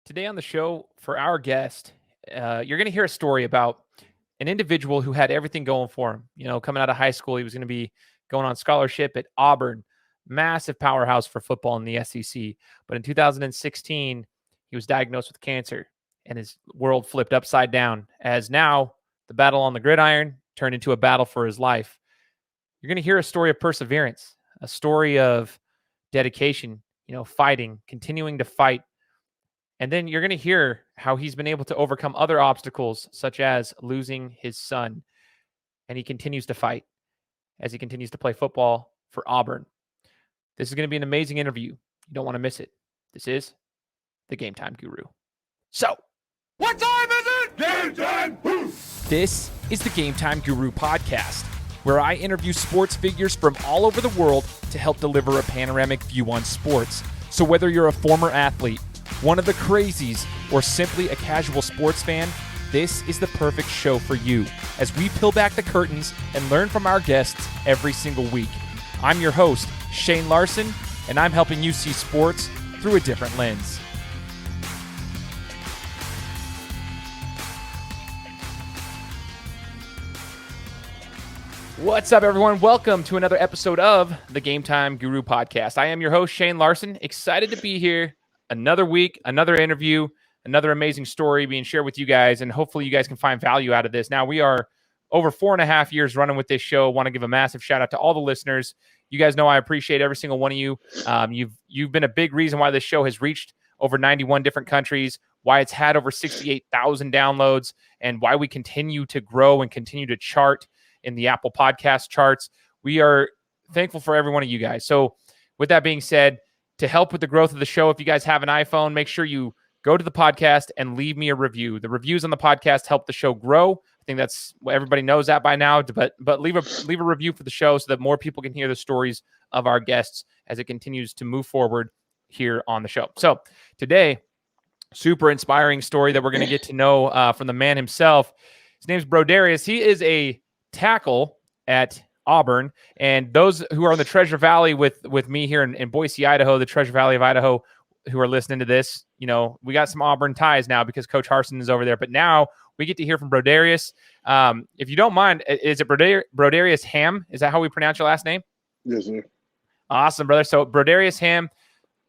Today on the show, for our guest, you're going to hear a story about an individual who had everything going for him. Coming out of high school, he was going to be going on scholarship at Auburn, massive powerhouse for football in the SEC. But in 2016, he was diagnosed with cancer, and his world flipped upside down as now the battle on the gridiron turned into a battle for his life. You're going to hear a story of perseverance, a story of dedication, fighting, continuing to fight. And then you're going to hear how he's been able to overcome other obstacles, such as losing his son. And he continues to fight as he continues to play football for Auburn. This is going to be an amazing interview. You don't want to miss it. This is the Game Time Guru. So, what time is it? Game time! This is the Game Time Guru podcast, where I interview sports figures from all over the world to help deliver a panoramic view on sports. So whether you're a former athlete, one of the crazies, or simply a casual sports fan, this is the perfect show for you as we peel back the curtains and learn from our guests every single week. I'm your host, Shane Larson, and I'm helping you see sports through a different lens. What's up, everyone? Welcome to another episode of the Game Time Guru podcast. I am your host, Shane Larson. Excited to be here. Another week, another interview, another amazing story being shared with you guys, and hopefully you guys can find value out of this. Now, we are over 4.5 years running with this show. Want to give a massive shout out to all the listeners. You guys know I appreciate every single one of you. You've been a big reason why this show has reached over 91 different countries, why it's had over 68,000 downloads, and why we continue to grow and continue to chart in the Apple Podcast charts. We are thankful for every one of you guys. So with that being said, to help with the growth of the show, if you guys have an iPhone, make sure you go to the podcast and leave me a review. The reviews on the podcast help the show grow. I think that's what everybody knows that by now, but leave a review for the show so that more people can hear the stories of our guests as it continues to move forward here on the show. So today, super inspiring story that we're going to get to know from the man himself. His name's Brodarious. He is a tackle at Auburn, and those who are in the Treasure Valley with me here in Boise, Idaho, the Treasure Valley of Idaho, who are listening to this, we got some Auburn ties now because Coach Harsin is over there. But now we get to hear from Brodarious. If you don't mind, is it Brodarious Hamm? Is that how we pronounce your last name? Yes, sir. Awesome, brother. So Brodarious Hamm,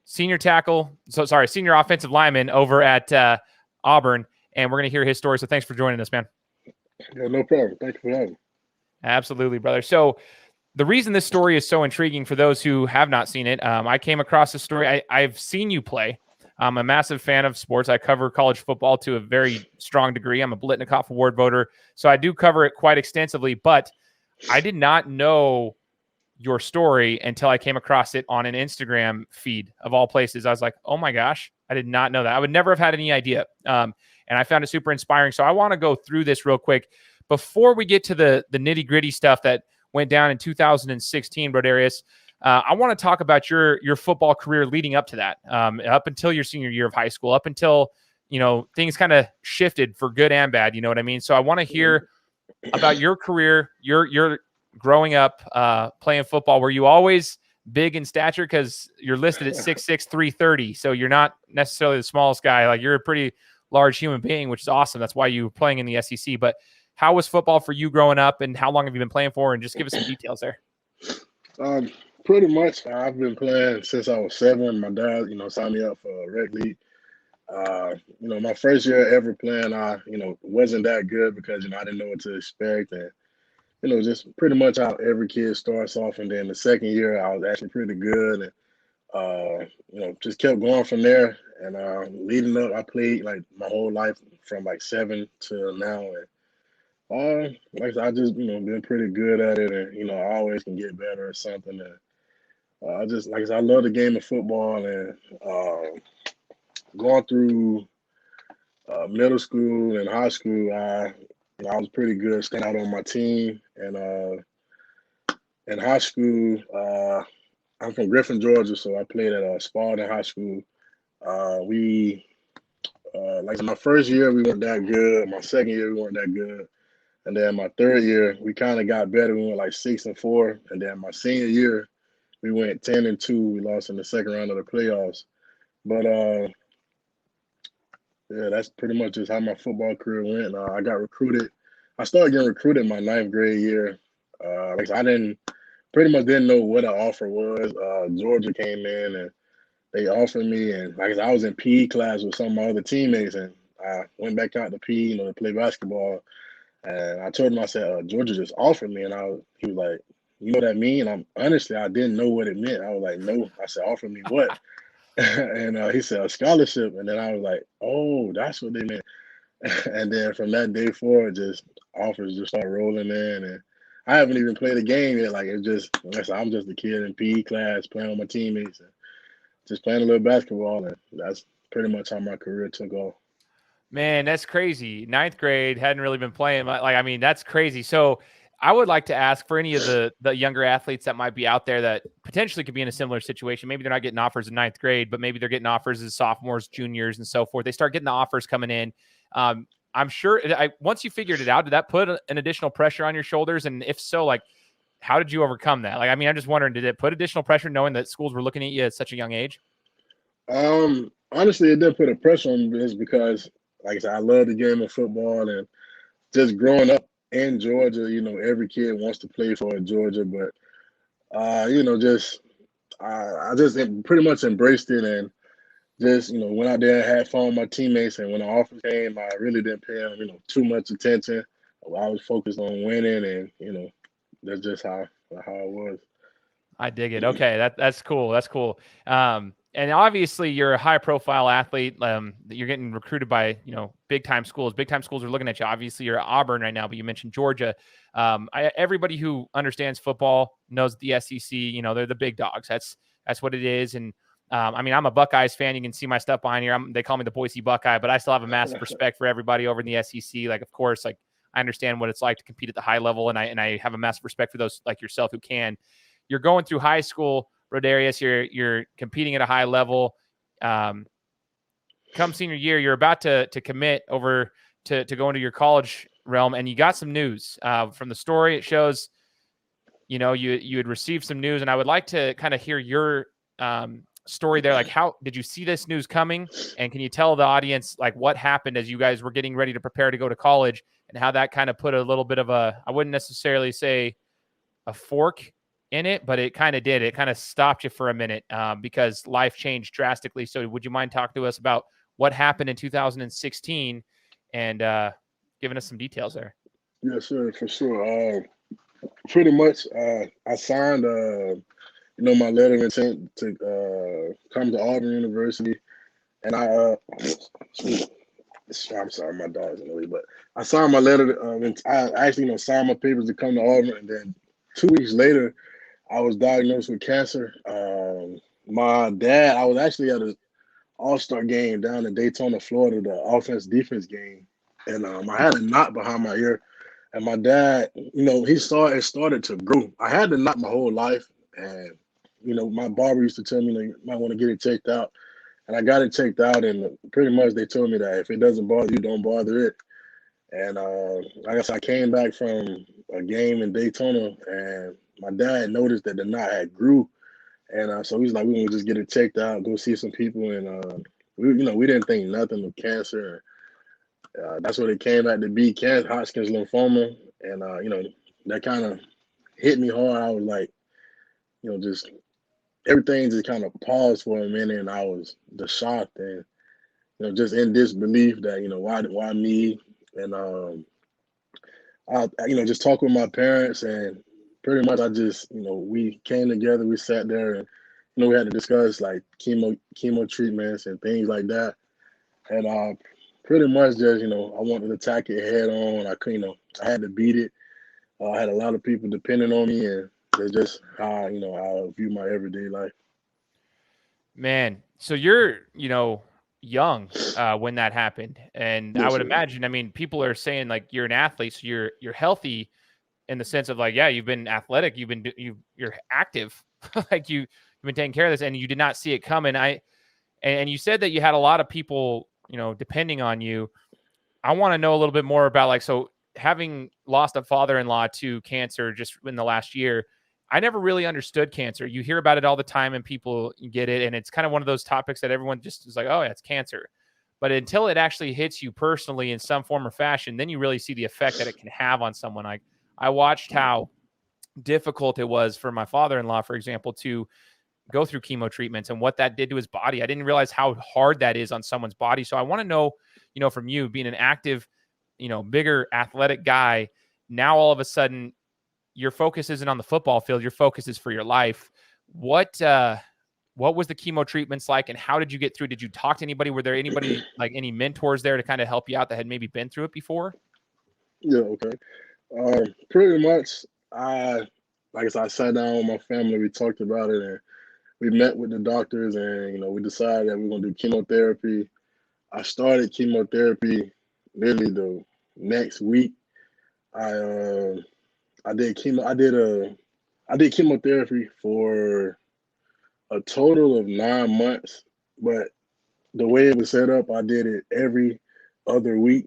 senior offensive lineman over at Auburn, and we're going to hear his story. So thanks for joining us, man. Yeah, no problem. Thank you for having me. Absolutely, brother. So the reason this story is so intriguing for those who have not seen it, I came across this story. I've seen you play. I'm a massive fan of sports. I cover college football to a very strong degree. I'm a Blitnikoff Award voter, so I do cover it quite extensively. But I did not know your story until I came across it on an Instagram feed of all places. I was like, oh my gosh, I did not know that. I would never have had any idea. And I found it super inspiring. So I want to go through this real quick. Before we get to the nitty-gritty stuff that went down in 2016, Brodarious, I want to talk about your football career leading up to that, up until your senior year of high school, up until, things kind of shifted for good and bad, you know what I mean? So I want to hear about your career, your growing up playing football. Were you always big in stature? Because you're listed at 6'6", 330, so you're not necessarily the smallest guy. Like, you're a pretty large human being, which is awesome. That's why you were playing in the SEC. But how was football for you growing up, and how long have you been playing for? And just give us some details there. Pretty much, I've been playing since I was 7. My dad, signed me up for a rec league. My first year ever playing, I, wasn't that good because, I didn't know what to expect. And, just pretty much how every kid starts off. And then the second year, I was actually pretty good. And, just kept going from there. And leading up, I played like my whole life from like 7 to now. And like I said, I just, been pretty good at it, and, I always can get better or something. And I just, like I said, I love the game of football, and going through middle school and high school, I was pretty good, staying out on my team. And in high school, I'm from Griffin, Georgia, so I played at Spalding High School. Like my first year, we weren't that good. My second year, we weren't that good. And then my third year, we kind of got better. We went like 6-4. And then my senior year, we went 10-2. We lost in the second round of the playoffs. But Yeah, that's pretty much just how my football career went. I got recruited. I started getting recruited my ninth grade year. Like I didn't pretty much didn't know what an offer was. Georgia came in and they offered me, and like I said, I was in PE class with some of my other teammates, and I went back out to PE, to play basketball. And I told him, I said, Georgia just offered me, and he was like, you know what that mean? I didn't know what it meant. I was like, no. I said, offer me what? And he said a scholarship, and then I was like, oh, that's what they meant. And then from that day forward, just offers just start rolling in, and I haven't even played a game yet. Like it's just, like I said, I'm just a kid in PE class playing with my teammates and just playing a little basketball, and that's pretty much how my career took off. Man, that's crazy. Ninth grade, hadn't really been playing. I mean, that's crazy. So I would like to ask for any of the younger athletes that might be out there that potentially could be in a similar situation. Maybe they're not getting offers in ninth grade, but maybe they're getting offers as sophomores, juniors, and so forth. They start getting the offers coming in. I'm sure once you figured it out, did that put an additional pressure on your shoulders? And if so, like, how did you overcome that? Like, I mean, I'm just wondering, did it put additional pressure knowing that schools were looking at you at such a young age? Honestly, it did put a pressure on me just because, like I said, I love the game of football, and just growing up in Georgia, every kid wants to play for Georgia, but just I just pretty much embraced it and just went out there and had fun with my teammates. And when the offer came, I really didn't pay them too much attention. I was focused on winning, and that's just how it was. I dig it. Okay, that's cool. That's cool. And obviously, you're a high-profile athlete. You're getting recruited by big time schools. Big time schools are looking at you. Obviously, you're at Auburn right now, but you mentioned Georgia. Everybody who understands football knows the SEC. They're the big dogs. That's what it is. And I mean, I'm a Buckeyes fan. You can see my stuff behind here. They call me the Boise Buckeye, but I still have a massive respect for everybody over in the SEC. Like, of course, like I understand what it's like to compete at the high level, and I have a massive respect for those like yourself who can. You're going through high school, Brodarious. You're competing at a high level. Come senior year, you're about to commit over to go into your college realm, and you got some news from the story. It shows, you had received some news, and I would like to kind of hear your story there. Like, how did you see this news coming? And can you tell the audience like what happened as you guys were getting ready to prepare to go to college, and how that kind of put a little bit of I wouldn't necessarily say a fork in it, but it kind of did. It kind of stopped you for a minute because life changed drastically. So would you mind talking to us about what happened in 2016 and giving us some details there? Yeah, sure, for sure. Pretty much, I signed, my letter of intent to come to Auburn University, and I'm sorry, my dog's in the way, but I signed my letter. I actually, signed my papers to come to Auburn, and then 2 weeks later, I was diagnosed with cancer. My dad, I was actually at an All-Star game down in Daytona, Florida, the offense-defense game, and I had a knot behind my ear. And my dad, it started to grow. I had the knot my whole life, and my barber used to tell me, you might want to get it checked out. And I got it checked out, and pretty much they told me that if it doesn't bother you, don't bother it. And like I said, I came back from a game in Daytona, and my dad noticed that the knot had grew, and so he's like, "We want to just get it checked out, go see some people." And we didn't think nothing of cancer. That's what it came out to be: Hodgkin's lymphoma, and that kind of hit me hard. I was like, just everything just kind of paused for a minute, and I was just shocked and just in disbelief that why me, and I just talked with my parents, and pretty much I just we came together, we sat there, and we had to discuss like chemo treatments and things like that, and pretty much just I wanted to attack it head on. I could I had to beat it. I had a lot of people depending on me, and that's just how I view my everyday life. Man, so you're young when that happened, and I Yes, would sir. imagine. I mean, people are saying like you're an athlete, so you're healthy in the sense of like, yeah, you've been athletic, you're active, like you've been taking care of this, and you did not see it coming. And you said that you had a lot of people depending on you. I want to know a little bit more about like, so having lost a father-in-law to cancer just in the last year, I never really understood cancer. You hear about it all the time and people get it, and it's kind of one of those topics that everyone just is like, oh yeah, it's cancer. But until it actually hits you personally in some form or fashion, then you really see the effect that it can have on someone. Like I watched how difficult it was for my father-in-law, for example, to go through chemo treatments and what that did to his body. I didn't realize how hard that is on someone's body. So I want to know, from you being an active, bigger athletic guy, now all of a sudden your focus isn't on the football field. Your focus is for your life. What was the chemo treatments like, and how did you get through? Did you talk to anybody? Were there anybody, like any mentors there to kind of help you out that had maybe been through it before? Yeah, okay. Pretty much, like I said, I sat down with my family. We talked about it, and we met with the doctors, and we decided that we're gonna do chemotherapy. I started chemotherapy literally the next week. I I did chemo. I did chemotherapy for a total of 9 months, but the way it was set up, I did it every other week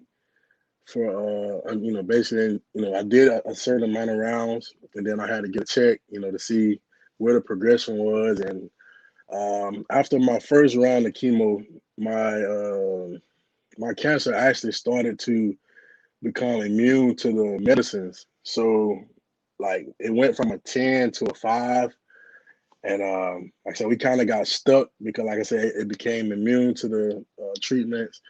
for basically, I did a certain amount of rounds, and then I had to get checked, to see where the progression was. And after my first round of chemo, my cancer actually started to become immune to the medicines. So like it went from a 10 to a 5. And like I said, we kind of got stuck because, like I said, it became immune to the treatments,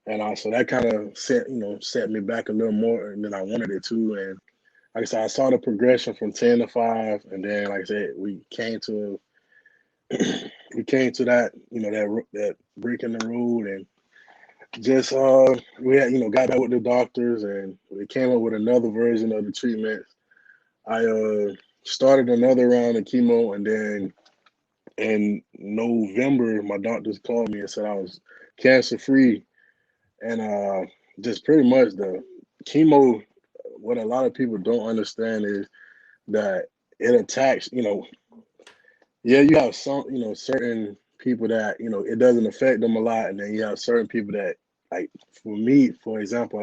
and so that kind of set me back a little more than I wanted it to. And like I said, I saw the progression from 10 to 5, and then like I said, we came to that that break in the road, and just we had got back with the doctors, and we came up with another version of the treatment. I started another round of chemo, and then in November, my doctors called me and said I was cancer free. And just pretty much the chemo, what a lot of people don't understand is that it attacks, yeah, you have some, certain people that, it doesn't affect them a lot. And then you have certain people that, like for me, for example,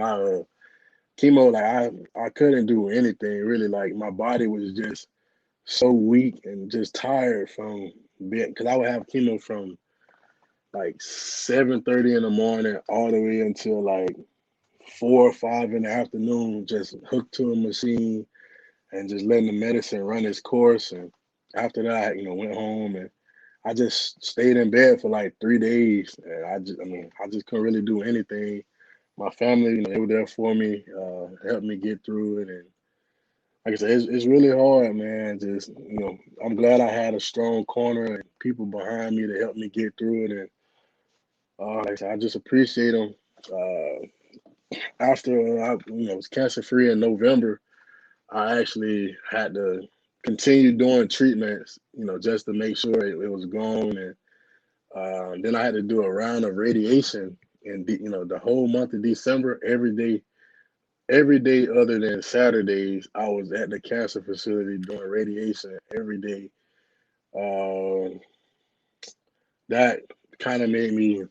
chemo, like I couldn't do anything really. Like my body was just so weak and just tired from being, because I would have chemo from like 7:30 in the morning all the way until like 4 or 5 in the afternoon, just hooked to a machine and just letting the medicine run its course. And after that, went home, and I just stayed in bed for like 3 days. And I just couldn't really do anything. My family, they were there for me, helped me get through it. And like I said, it's really hard, man. Just, I'm glad I had a strong corner and people behind me to help me get through it. And like I said, I just appreciate them. After I, was cancer free in November, I actually had to continue doing treatments, just to make sure it was gone. And then I had to do a round of radiation, and the whole month of December, every day other than Saturdays, I was at the cancer facility doing radiation every day. Um, that kind of made me,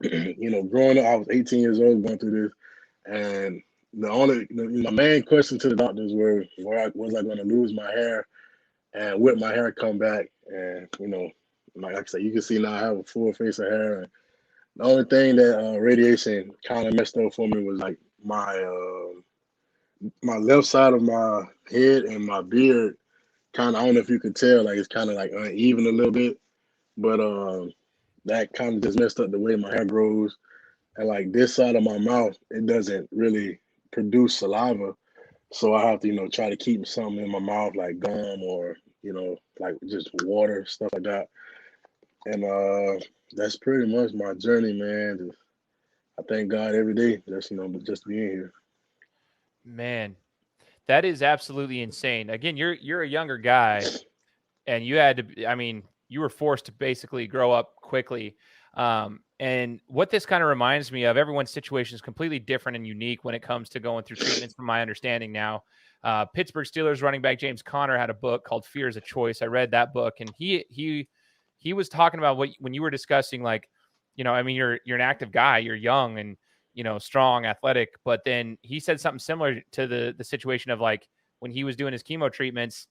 growing up, I was 18 years old going through this, and my main question to the doctors were, was I going to lose my hair, and would my hair come back? And like I said, you can see now I have a full face of hair. And the only thing that radiation kind of messed up for me was like my left side of my head and my beard. Kind of, I don't know if you could tell, like it's kind of like uneven a little bit, but that kind of just messed up the way my hair grows. And like this side of my mouth, it doesn't really produce saliva. So I have to, try to keep something in my mouth like gum or, like just water, stuff like that. And that's pretty much my journey, man. I thank God every day just being here. Man, that is absolutely insane. Again, you're a younger guy, and you had to. I mean, you were forced to basically grow up quickly. And what this kind of reminds me of, everyone's situation is completely different and unique when it comes to going through treatments. From my understanding now, Pittsburgh Steelers running back James Conner had a book called "Fear is a Choice." I read that book, and he was talking about when you were discussing, like, I mean, you're an active guy, you're young and strong, athletic, but then he said something similar to the situation of like when he was doing his chemo treatments,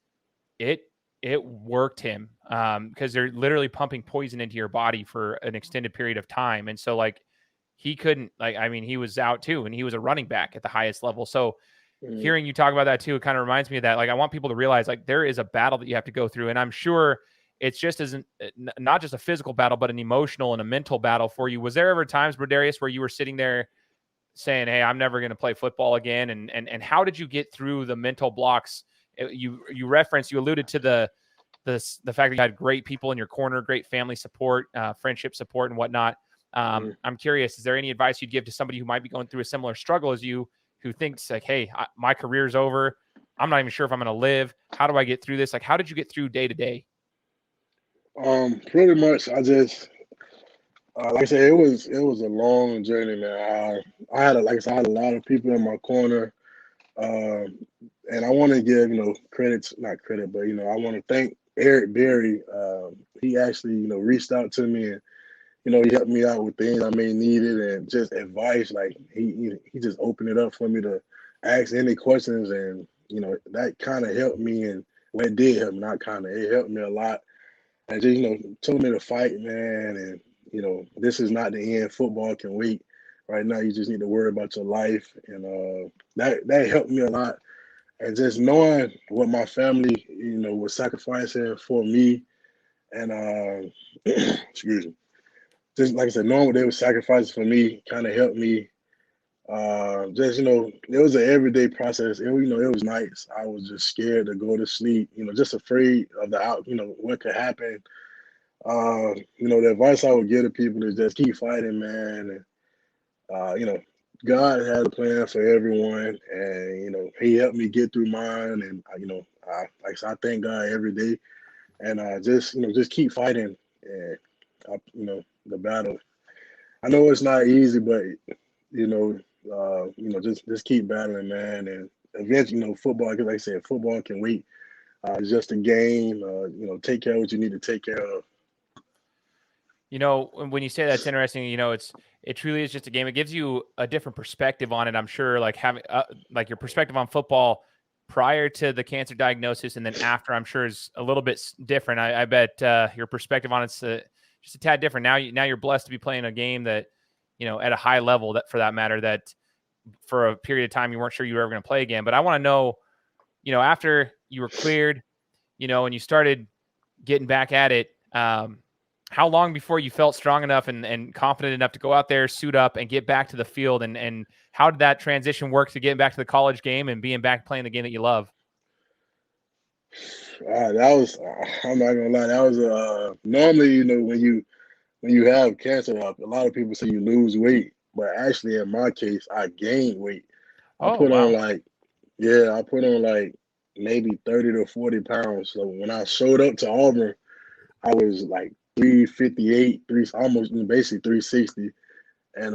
it worked him because they're literally pumping poison into your body for an extended period of time, and so like he couldn't, like, I mean, he was out too, and he was a running back at the highest level. So Mm. hearing you talk about that too, it kind of reminds me of that. Like, I want people to realize, like, there is a battle that you have to go through. And I'm sure it's just not just a physical battle, but an emotional and a mental battle for you. Was there ever times, Brodarious, where you were sitting there saying, "Hey, I'm never going to play football again"? And how did you get through the mental blocks? You alluded to the fact that you had great people in your corner, great family support, friendship support, and whatnot. I'm curious, is there any advice you'd give to somebody who might be going through a similar struggle as you, who thinks like, "Hey, my career's over. I'm not even sure if I'm going to live. How do I get through this?" Like, how did you get through day to day? Pretty much, I just like I said, it was a long journey, man. I had like I said, I had a lot of people in my corner, um, and I want to give not credit, but I want to thank Eric Berry. He actually reached out to me, and he helped me out with things I may needed and just advice. Like he just opened it up for me to ask any questions, and that kind of helped me, and well, it did help me, not kind of, it helped me a lot, and just told me to fight, man, and this is not the end. Football can wait. Right now, you just need to worry about your life, and that helped me a lot. And just knowing what my family, was sacrificing for me, and excuse me, just like I said, knowing what they were sacrificing for me kind of helped me. Just it was an everyday process. It was nights I was just scared to go to sleep. Just afraid of the out. What could happen. The advice I would give to people is just keep fighting, man. And God had a plan for everyone, and He helped me get through mine. And like I said, I thank God every day, and just keep fighting. And the battle. I know it's not easy, but just keep battling, man. And eventually, football. Because like I said, football can wait. It's just a game. Take care of what you need to take care of. When you say that's interesting, it truly is just a game. It gives you a different perspective on it. I'm sure, like having like your perspective on football prior to the cancer diagnosis and then after, I'm sure is a little bit different. I bet your perspective on it's just a tad different. Now you're blessed to be playing a game that, at a high level, that for that matter, that for a period of time you weren't sure you were ever going to play again. But I want to know, after you were cleared, and you started getting back at it, how long before you felt strong enough and confident enough to go out there, suit up, and get back to the field? And how did that transition work to getting back to the college game and being back playing the game that you love? That was, I'm not gonna lie, that was normally, when you have cancer, a lot of people say you lose weight, but actually in my case, I gained weight. I Oh, put on wow. like maybe 30 to 40 pounds. So when I showed up to Auburn, I was like 358, almost basically 360. And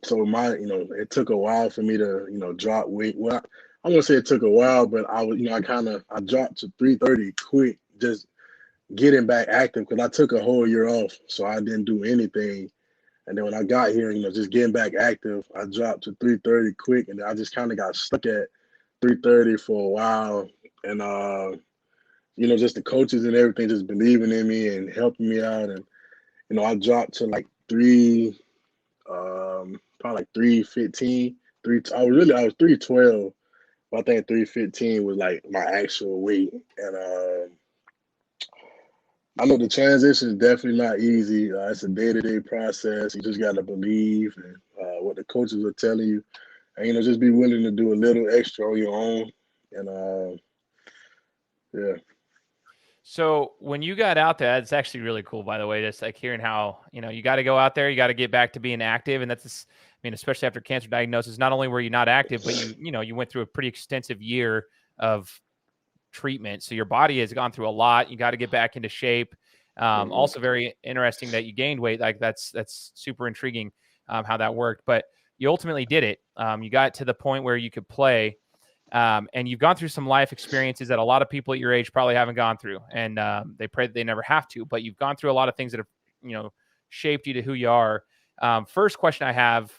so it took a while for me to, drop weight. Well, I won't say it took a while, but I dropped to 330 quick, just getting back active because I took a whole year off, so I didn't do anything. And then when I got here, just getting back active, I dropped to 330 quick, and I just kind of got stuck at 330 for a while. And just the coaches and everything just believing in me and helping me out. And I dropped to like probably like 315. I was 312, but I think 315 was like my actual weight. And I know the transition is definitely not easy. It's a day-to-day process. You just got to believe and what the coaches are telling you, and just be willing to do a little extra on your own. And yeah. So when you got out there, it's actually really cool, by the way, just like hearing how, you got to go out there, you got to get back to being active. And especially after cancer diagnosis, not only were you not active, but you went through a pretty extensive year of treatment. So your body has gone through a lot. You got to get back into shape. Also very interesting that you gained weight. Like that's super intriguing how that worked, but you ultimately did it. You got to the point where you could play. And you've gone through some life experiences that a lot of people at your age probably haven't gone through, and they pray that they never have to. But you've gone through a lot of things that have, shaped you to who you are. First question I have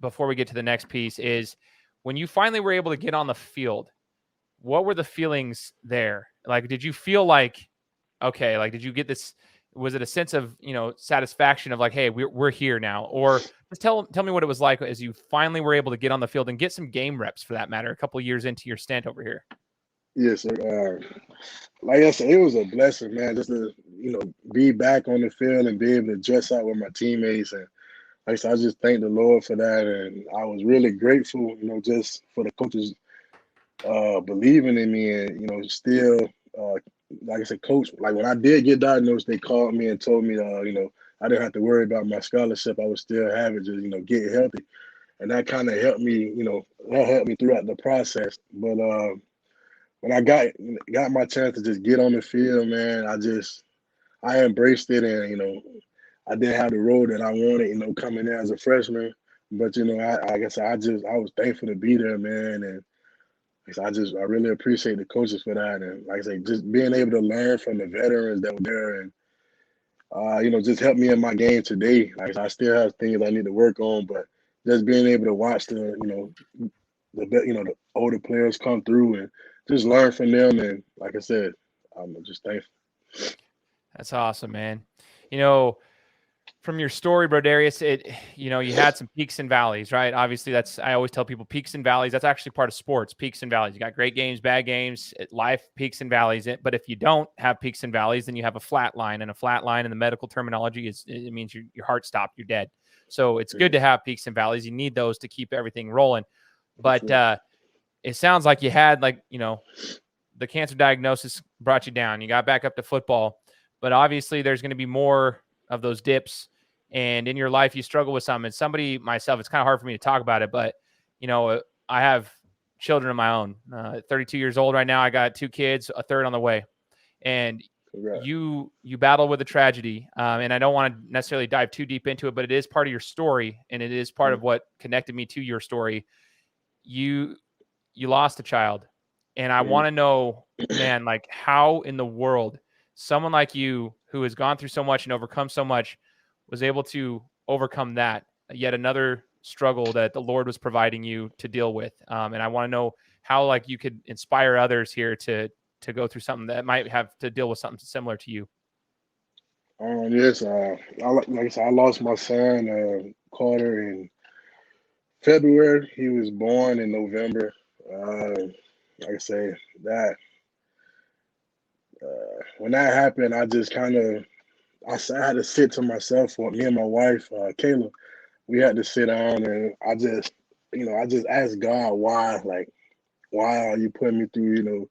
before we get to the next piece is, when you finally were able to get on the field, what were the feelings there? Like, did you feel like, okay, like, did you get this? Was it a sense of, satisfaction of like, hey, we're here now? Or just tell me what it was like as you finally were able to get on the field and get some game reps, for that matter, a couple of years into your stint over here. Yes, sir. Like I said, it was a blessing, man, just to, be back on the field and be able to dress out with my teammates. And like I said, I just thank the Lord for that. And I was really grateful, just for the coaches believing in me and, still, like I said, coach, like when I did get diagnosed, they called me and told me, I didn't have to worry about my scholarship. I would still have it, just, get healthy. And that kind of helped me, that helped me throughout the process. But when I got my chance to just get on the field, man, I embraced it, and I didn't have the role that I wanted, coming in as a freshman. But I guess I was thankful to be there, man, and I really appreciate the coaches for that, and like I say, just being able to learn from the veterans that were there, and just help me in my game today. Like I still have things I need to work on, but just being able to watch the older players come through and just learn from them. And like I said, I'm just thankful. That's awesome, man. From your story, Brodarious, you had some peaks and valleys, right? Obviously, I always tell people peaks and valleys. That's actually part of sports, peaks and valleys. You got great games, bad games, life, peaks and valleys. But if you don't have peaks and valleys, then you have a flat line. And a flat line in the medical terminology it means your heart stopped, you're dead. So it's good to have peaks and valleys. You need those to keep everything rolling. But it sounds like you had the cancer diagnosis brought you down. You got back up to football. But obviously, there's going to be more of those dips. And in your life, you struggle with something. And myself, it's kind of hard for me to talk about it, but, I have children of my own. 32 years old right now. I got 2 kids, a third on the way. And you battle with a tragedy. And I don't want to necessarily dive too deep into it, but it is part of your story. And it is part of what connected me to your story. You lost a child. And I want to know, man, like how in the world someone like you who has gone through so much and overcome so much was able to overcome that, yet another struggle that the Lord was providing you to deal with. And I want to know how you could inspire others here to go through something that might have to deal with something similar to you. Yes, like I said, I lost my son, Carter, in February. He was born in November. Like I say, that when that happened, I just kind of I had to sit to myself. For me and my wife, Kayla, we had to sit down, and I just asked God why, why are you putting me through,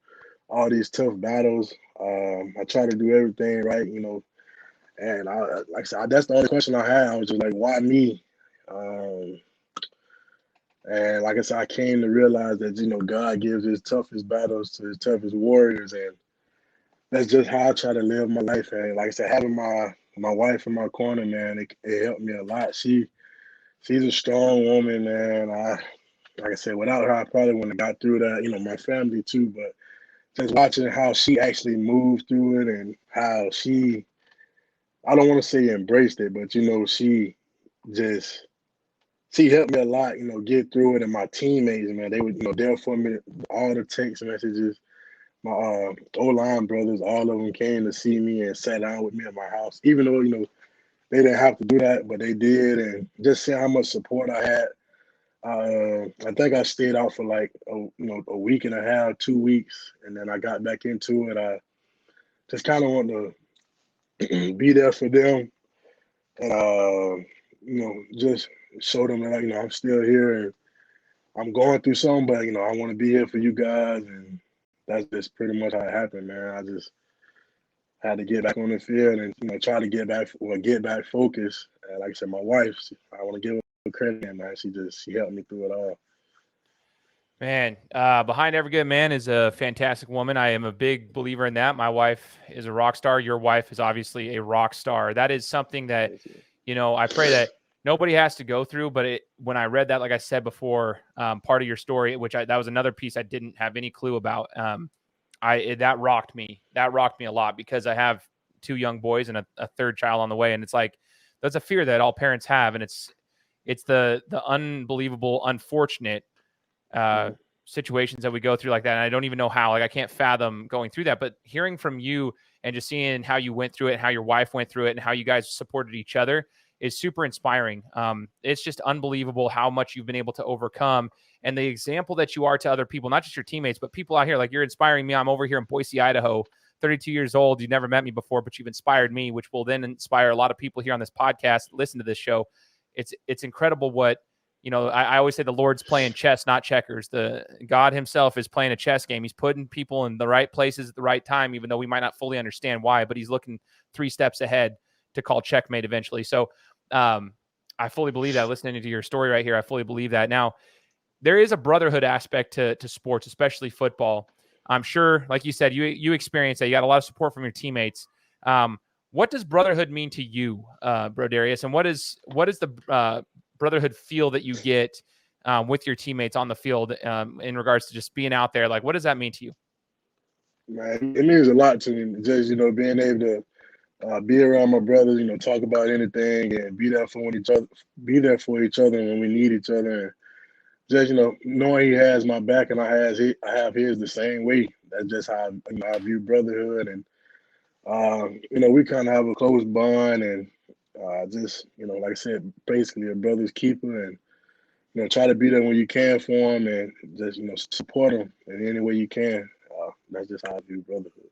all these tough battles? I try to do everything right, and like I said, that's the only question I had. I was just like, why me? And like I said, I came to realize that God gives his toughest battles to his toughest warriors, and that's just how I try to live my life. And like I said, having my wife in my corner, man, it helped me a lot. She's a strong woman, man. Like I said, without her, I probably wouldn't have got through that. My family too, but just watching how she actually moved through it and how I don't want to say embraced it, but she helped me a lot, get through it. And my teammates, man, they were, there for me. All the text messages, my O-line brothers, all of them came to see me and sat down with me at my house, even though, they didn't have to do that, but they did. And just seeing how much support I had. I think I stayed out for a week and a half, 2 weeks. And then I got back into it. I just kind of want to be there for them and, just show them that, I'm still here and I'm going through something, but, I want to be here for you guys. And that's just pretty much how it happened, man. I just had to get back on the field and, try to get back focused. And like I said, my wife, I want to give her credit, man. She helped me through it all. Man, behind every good man is a fantastic woman. I am a big believer in that. My wife is a rock star. Your wife is obviously a rock star. That is something that, I pray that nobody has to go through. But when I read that, like I said before, part of your story, that was another piece I didn't have any clue about. That rocked me. That rocked me a lot because I have 2 young boys and a third child on the way. And it's like, that's a fear that all parents have. And it's the unbelievable, unfortunate situations that we go through like that. And I don't even know how, I can't fathom going through that, but hearing from you and just seeing how you went through it and how your wife went through it and how you guys supported each other is super inspiring. It's just unbelievable how much you've been able to overcome and the example that you are to other people, not just your teammates, but people out here. Like, you're inspiring me. I'm over here in Boise, Idaho, 32 years old. You've never met me before, but you've inspired me, which will then inspire a lot of people here on this podcast, listen to this show. It's incredible what, I always say the Lord's playing chess, not checkers. The God himself is playing a chess game. He's putting people in the right places at the right time, even though we might not fully understand why, but he's looking 3 steps ahead to call checkmate eventually. So I fully believe that. Listening to your story right here, I fully believe that. Now, there is a brotherhood aspect to sports, especially football. I'm sure, like you said, you experienced that. You got a lot of support from your teammates. What does brotherhood mean to you, Brodarious? And what is the brotherhood feel that you get with your teammates on the field in regards to just being out there? Like, what does that mean to you? Man, it means a lot to me. Just, being able to be around my brothers, talk about anything and be there for each other when we need each other. And just, knowing he has my back and I have his the same way. That's just how I view brotherhood. And, we kind of have a close bond and just, like I said, basically a brother's keeper. And, try to be there when you can for them and just, support them in any way you can. That's just how I view brotherhood.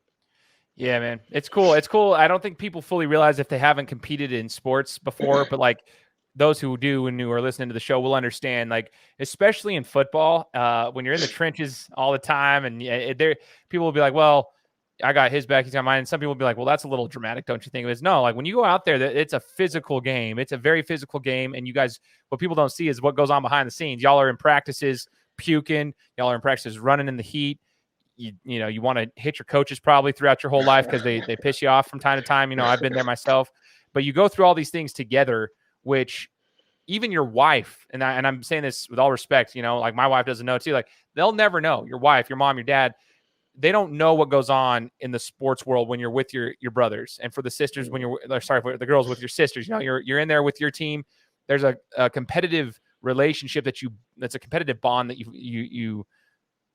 Yeah, man. It's cool. It's cool. I don't think people fully realize if they haven't competed in sports before, but like those who do and who are listening to the show will understand, like, especially in football, when you're in the trenches all the time and people will be like, well, I got his back, he's got mine. And some people will be like, well, that's a little dramatic, don't you think? It's no, like when you go out there, it's a physical game. It's a very physical game. And you guys, what people don't see is what goes on behind the scenes. Y'all are in practices puking. Y'all are in practices running in the heat. You want to hit your coaches probably throughout your whole life because they piss you off from time to time. I've been there myself. But you go through all these things together, which even your wife, and I'm saying this with all respect, like my wife doesn't know too. Like, they'll never know. Your wife, your mom, your dad, they don't know what goes on in the sports world when you're with your brothers. And for the sisters, for the girls with your sisters, you're in there with your team. There's a competitive relationship that's a competitive bond that you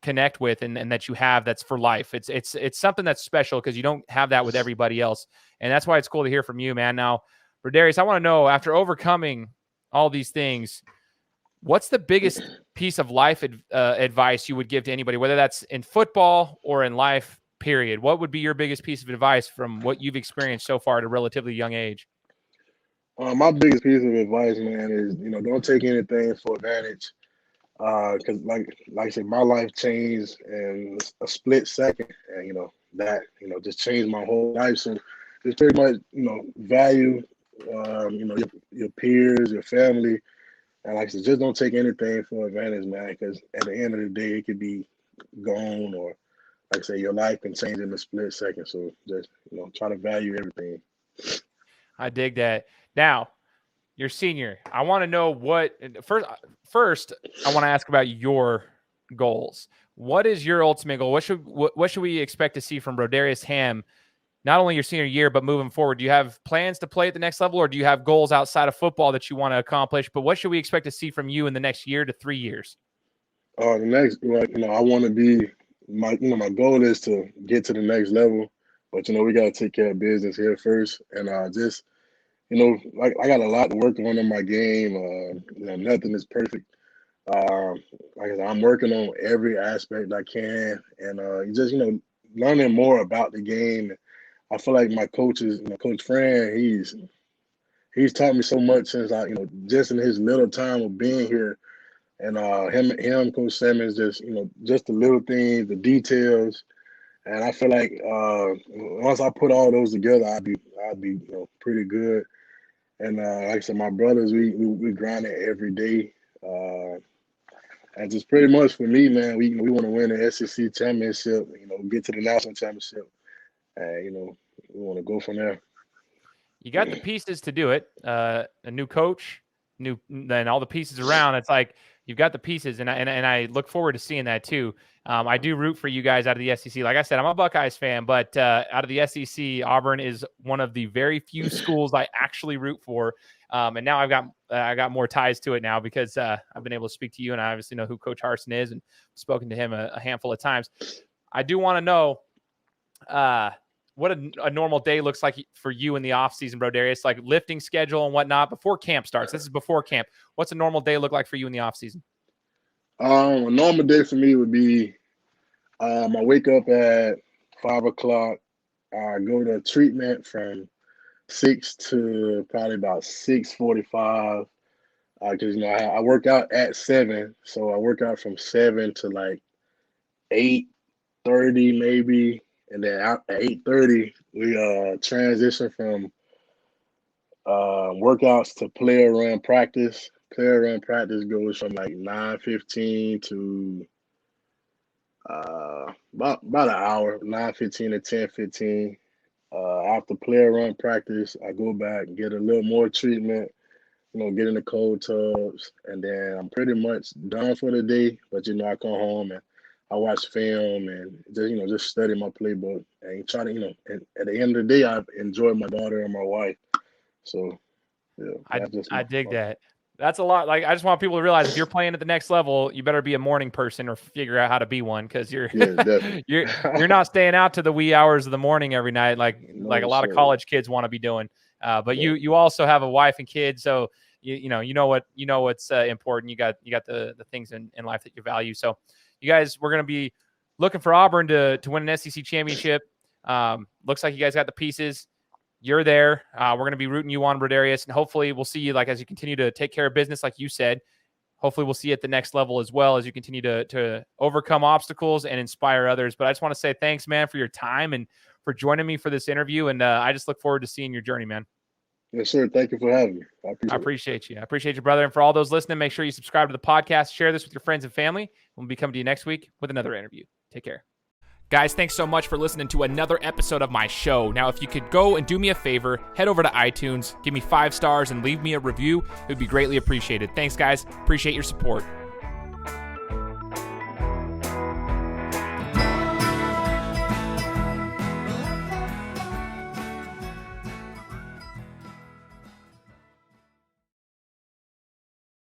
connect with and that you have that's for life. It's something that's special because you don't have that with everybody else. And that's why it's cool to hear from you, man. Now, Brodarious, I want to know, after overcoming all these things, what's the biggest piece of life advice you would give to anybody, whether that's in football or in life, period? What would be your biggest piece of advice from what you've experienced so far at a relatively young age? My biggest piece of advice, man, is, don't take anything for advantage. Because like I said, my life changed in a split second, and that just changed my whole life. So just pretty much value your peers, your family, and like I said, just don't take anything for advantage, man. Because at the end of the day, it could be gone, or like I say, your life can change in a split second. So just try to value everything. I dig that. Now, you're senior. I want to know first I want to ask about your goals. What is your ultimate goal? What should we expect to see from Brodarious Hamm, not only your senior year, but moving forward? Do you have plans to play at the next level, or do you have goals outside of football that you want to accomplish? But what should we expect to see from you in the next year to 3 years? The next, I want to be my goal is to get to the next level, but we got to take care of business here first, and just like I got a lot to work on in my game. Nothing is perfect. Like I said, I'm working on every aspect I can, and just learning more about the game. I feel like my Coach Fran, he's taught me so much since just in his little time of being here, and him, Coach Simmons, just the little things, the details, and I feel like once I put all those together, I'd be pretty good. And like I said, my brothers, we grind it every day. And just pretty much for me, man, we want to win the SEC championship, get to the national championship. And, we want to go from there. You got the pieces to do it. A new coach, then all the pieces around. It's like you've got the pieces, and I look forward to seeing that too. I do root for you guys out of the SEC. Like I said, I'm a Buckeyes fan, but out of the SEC, Auburn is one of the very few schools I actually root for. And now I got more ties to it now because I've been able to speak to you, and I obviously know who Coach Harsin is, and spoken to him a handful of times. I do want to know what a normal day looks like for you in the off season, Brodarious, like lifting schedule and whatnot before camp starts. This is before camp. What's a normal day look like for you in the off season? A normal day for me would be I wake up at 5 o'clock. I go to treatment from 6 to probably about 6:45. Because I work out at 7, so I work out from 7 to like 8:30 maybe, and then at 8:30 we transition from workouts to player run practice. Player run practice goes from like 9:15 to about an hour, 9:15 to 10:15. After player run practice, I go back and get a little more treatment, get in the cold tubs, and then I'm pretty much done for the day. But I come home and I watch film and just study my playbook and try to, and at the end of the day, I enjoy my daughter and my wife. So, yeah, I dig that. That's a lot. Like, I just want people to realize if you're playing at the next level, you better be a morning person or figure out how to be one, because you're you're not staying out to the wee hours of the morning every night like a lot of college kids want to be doing. But you also have a wife and kids, so you know what's important. You got the things in life that you value. So you guys, we're going to be looking for Auburn to win an SEC championship. Looks like you guys got the pieces. You're there. We're going to be rooting you on, Brodarious, and hopefully we'll see you as you continue to take care of business, like you said. Hopefully we'll see you at the next level as well as you continue to overcome obstacles and inspire others. But I just want to say thanks, man, for your time and for joining me for this interview. And I just look forward to seeing your journey, man. Yes, sir. Thank you for having me. I appreciate you. I appreciate you, brother. And for all those listening, make sure you subscribe to the podcast, share this with your friends and family. We'll be coming to you next week with another interview. Take care. Guys, thanks so much for listening to another episode of my show. Now, if you could go and do me a favor, head over to iTunes, give me 5 stars, and leave me a review. It would be greatly appreciated. Thanks, guys. Appreciate your support.